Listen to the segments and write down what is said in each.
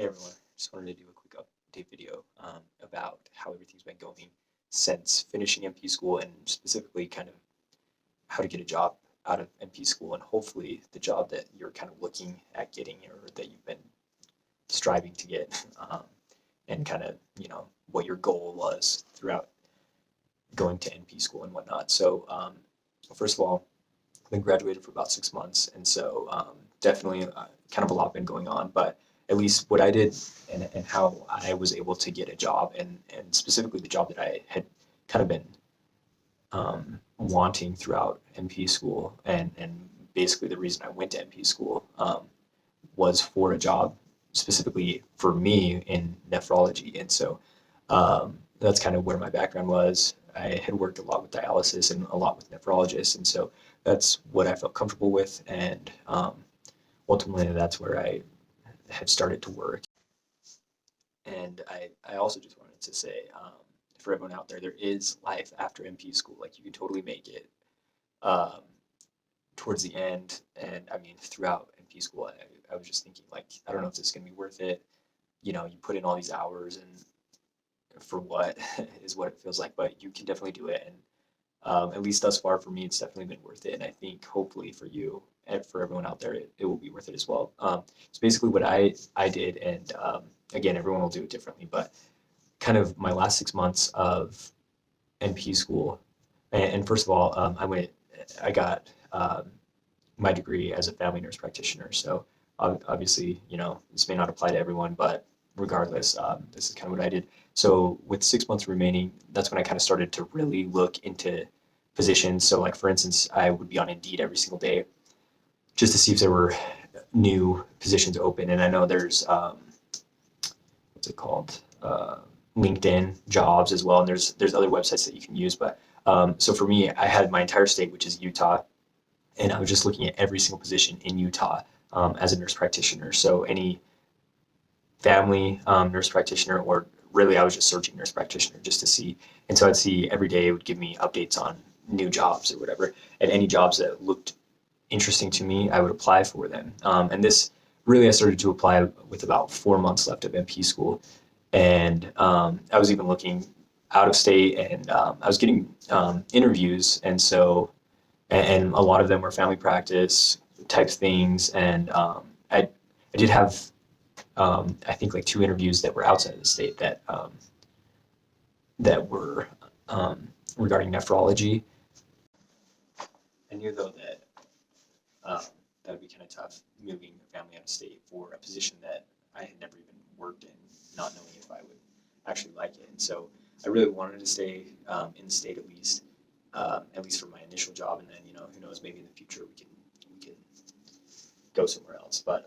Hey everyone, just wanted to do a quick update video about how everything's been going since finishing MP school and specifically kind of how to get a job out of MP school and hopefully the job that you're kind of looking at getting or that you've been striving to get and kind of, what your goal was throughout going to NP school and whatnot. So, first of all, I've been graduated for about 6 months, and so definitely kind of a lot been going on, but at least what I did and how I was able to get a job and specifically the job that I had kind of been wanting throughout MP school and basically the reason I went to MP school was for a job specifically for me in nephrology. And so that's kind of where my background was. I had worked a lot with dialysis and a lot with nephrologists, and so that's what I felt comfortable with. And ultimately, that's where I had started to work. And I also just wanted to say for everyone out there, there is life after MP school. Like you can totally make it um, towards the end. And I mean, throughout MP school, I was just thinking, like, I don't know if this is going to be worth it. You put in all these hours and for what is what it feels like, but you can definitely do it. And at least thus far for me, it's definitely been worth it. And I think hopefully for you and for everyone out there, it will be worth it as well. It's basically what I did. And again, everyone will do it differently, but kind of my last 6 months of NP school. And first of all, I got my degree as a family nurse practitioner. So obviously, this may not apply to everyone, but regardless, this is kind of what I did. So with 6 months remaining, that's when I kind of started to really look into positions. So like, for instance, I would be on Indeed every single day just to see if there were new positions open. And I know there's, what's it called? LinkedIn jobs as well. And there's other websites that you can use. But so for me, I had my entire state, which is Utah, and I was just looking at every single position in Utah as a nurse practitioner. So any family nurse practitioner, or really I was just searching nurse practitioner just to see. And so I'd see every day it would give me updates on new jobs or whatever. And any jobs that looked interesting to me, I would apply for them. And this really, I started to apply with about 4 months left of MP school. And I was even looking out of state, and I was getting interviews. And so, and a lot of them were family practice type things. And I did have, I think like 2 interviews that were outside of the state that were regarding nephrology. I knew though that that would be kind of tough moving a family out of state for a position that I had never even worked in, not knowing if I would actually like it. And so I really wanted to stay in the state at least for my initial job, and then who knows, maybe in the future we can go somewhere else. But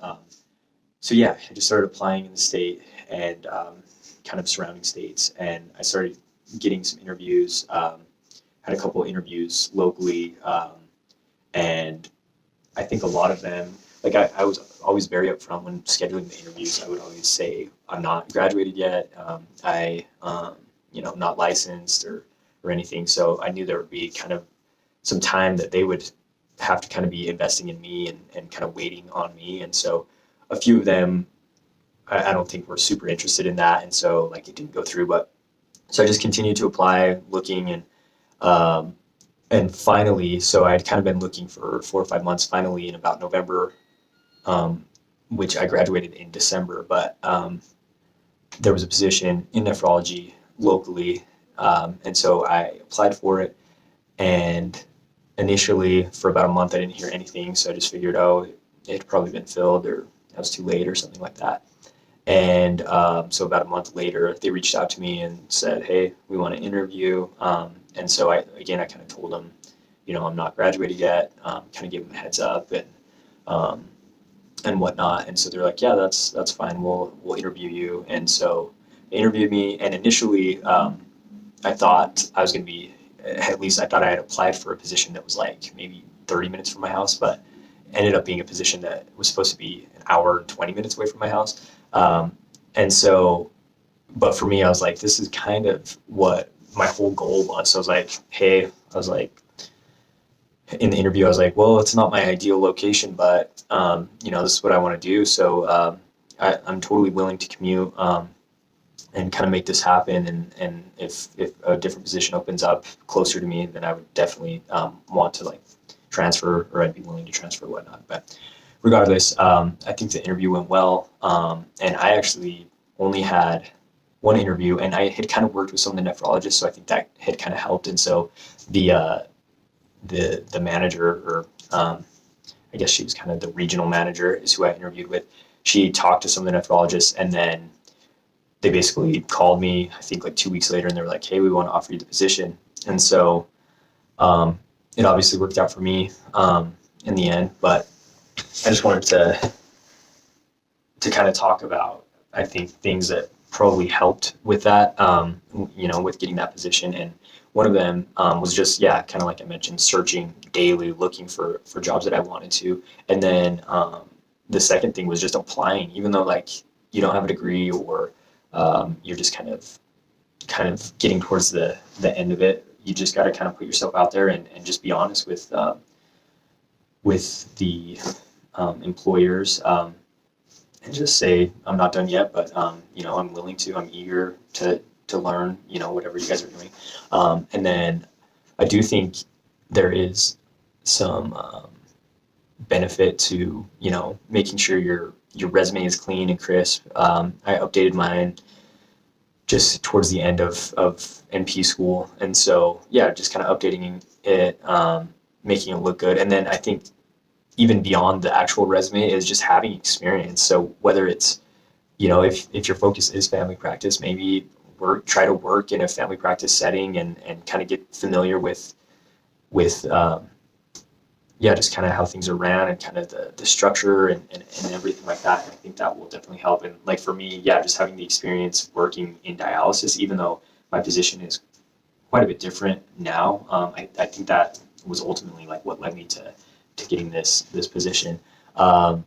so yeah, I just started applying in the state and kind of surrounding states, and I started getting some interviews. Had a couple interviews locally, and I think a lot of them, like I was always very upfront when scheduling the interviews. I would always say I'm not graduated yet. Not licensed or anything. So I knew there would be kind of some time that they would have to kind of be investing in me and kind of waiting on me. And so a few of them, I don't think were super interested in that. And so like it didn't go through, but so I just continued to apply, looking, and finally, so I'd kind of been looking for 4 or 5 months. Finally, in about November, which I graduated in December, but there was a position in nephrology locally, and so I applied for it. And initially, for about a month, I didn't hear anything. So I just figured, oh, it had probably been filled, or I was too late, or something like that. And so about a month later, they reached out to me and said, "Hey, we want to interview." And so I kind of told them, I'm not graduated yet. Kind of gave them a heads up and whatnot. And so they're like, "Yeah, that's fine. We'll interview you." And so they interviewed me. And initially, I thought I was going to be, at least I thought I had applied for a position that was like maybe 30 minutes from my house, but ended up being a position that was supposed to be an hour and 20 minutes away from my house. And so, but for me, I was like, this is kind of what my whole goal was. So I was like, hey, in the interview, I was like, well, it's not my ideal location, but, this is what I want to do. So I'm totally willing to commute, and kind of make this happen. And if a different position opens up closer to me, then I would definitely want to like transfer, or I'd be willing to transfer, whatnot. But regardless, I think the interview went well. And I actually only had one interview, and I had kind of worked with some of the nephrologists, so I think that had kind of helped. And so the the manager, or I guess she was kind of the regional manager, is who I interviewed with. She talked to some of the nephrologists, and then they basically called me, I think like 2 weeks later, and they were like, "Hey, we want to offer you the position." And so um, it obviously worked out for me in the end. But I just wanted to kind of talk about, I think, things that probably helped with that, with getting that position. And one of them was just, yeah, kind of like I mentioned, searching daily, looking for jobs that I wanted to. And then the second thing was just applying, even though like you don't have a degree, or you're just kind of getting towards the end of it. You just got to kind of put yourself out there, and just be honest with the employers, and just say, I'm not done yet, but I'm willing to. I'm eager to learn, whatever you guys are doing. And then I do think there is some benefit to making sure your resume is clean and crisp. I updated mine just towards the end of NP school, and so yeah, just kind of updating it, making it look good. And then I think even beyond the actual resume is just having experience. So whether it's, if your focus is family practice, maybe try to work in a family practice setting, and kind of get familiar with yeah, just kind of how things are ran, and kind of the structure, and everything like that. I think that will definitely help. And like for me, yeah, just having the experience working in dialysis, even though my position is quite a bit different now, I think that was ultimately like what led me to getting this position. And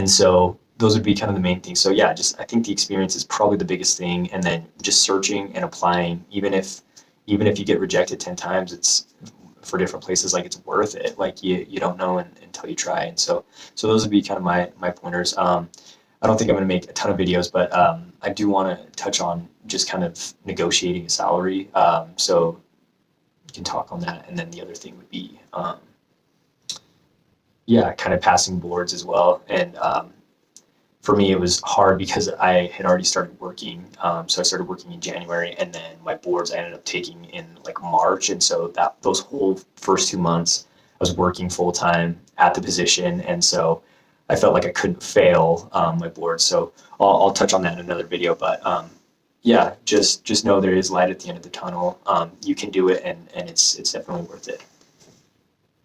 so those would be kind of the main things. So yeah, just I think the experience is probably the biggest thing, and then just searching and applying, even if you get rejected 10 times, it's for different places, like it's worth it. Like you don't know until you try. And so those would be kind of my pointers. I don't think I'm going to make a ton of videos, but I do want to touch on just kind of negotiating a salary. So you can talk on that. And then the other thing would be, yeah, kind of passing boards as well. And for me, it was hard because I had already started working. So I started working in January, and then my boards I ended up taking in like March. And so those whole first 2 months, I was working full time at the position. And so I felt like I couldn't fail my boards. So I'll touch on that in another video. But yeah, just know there is light at the end of the tunnel. You can do it, and it's definitely worth it.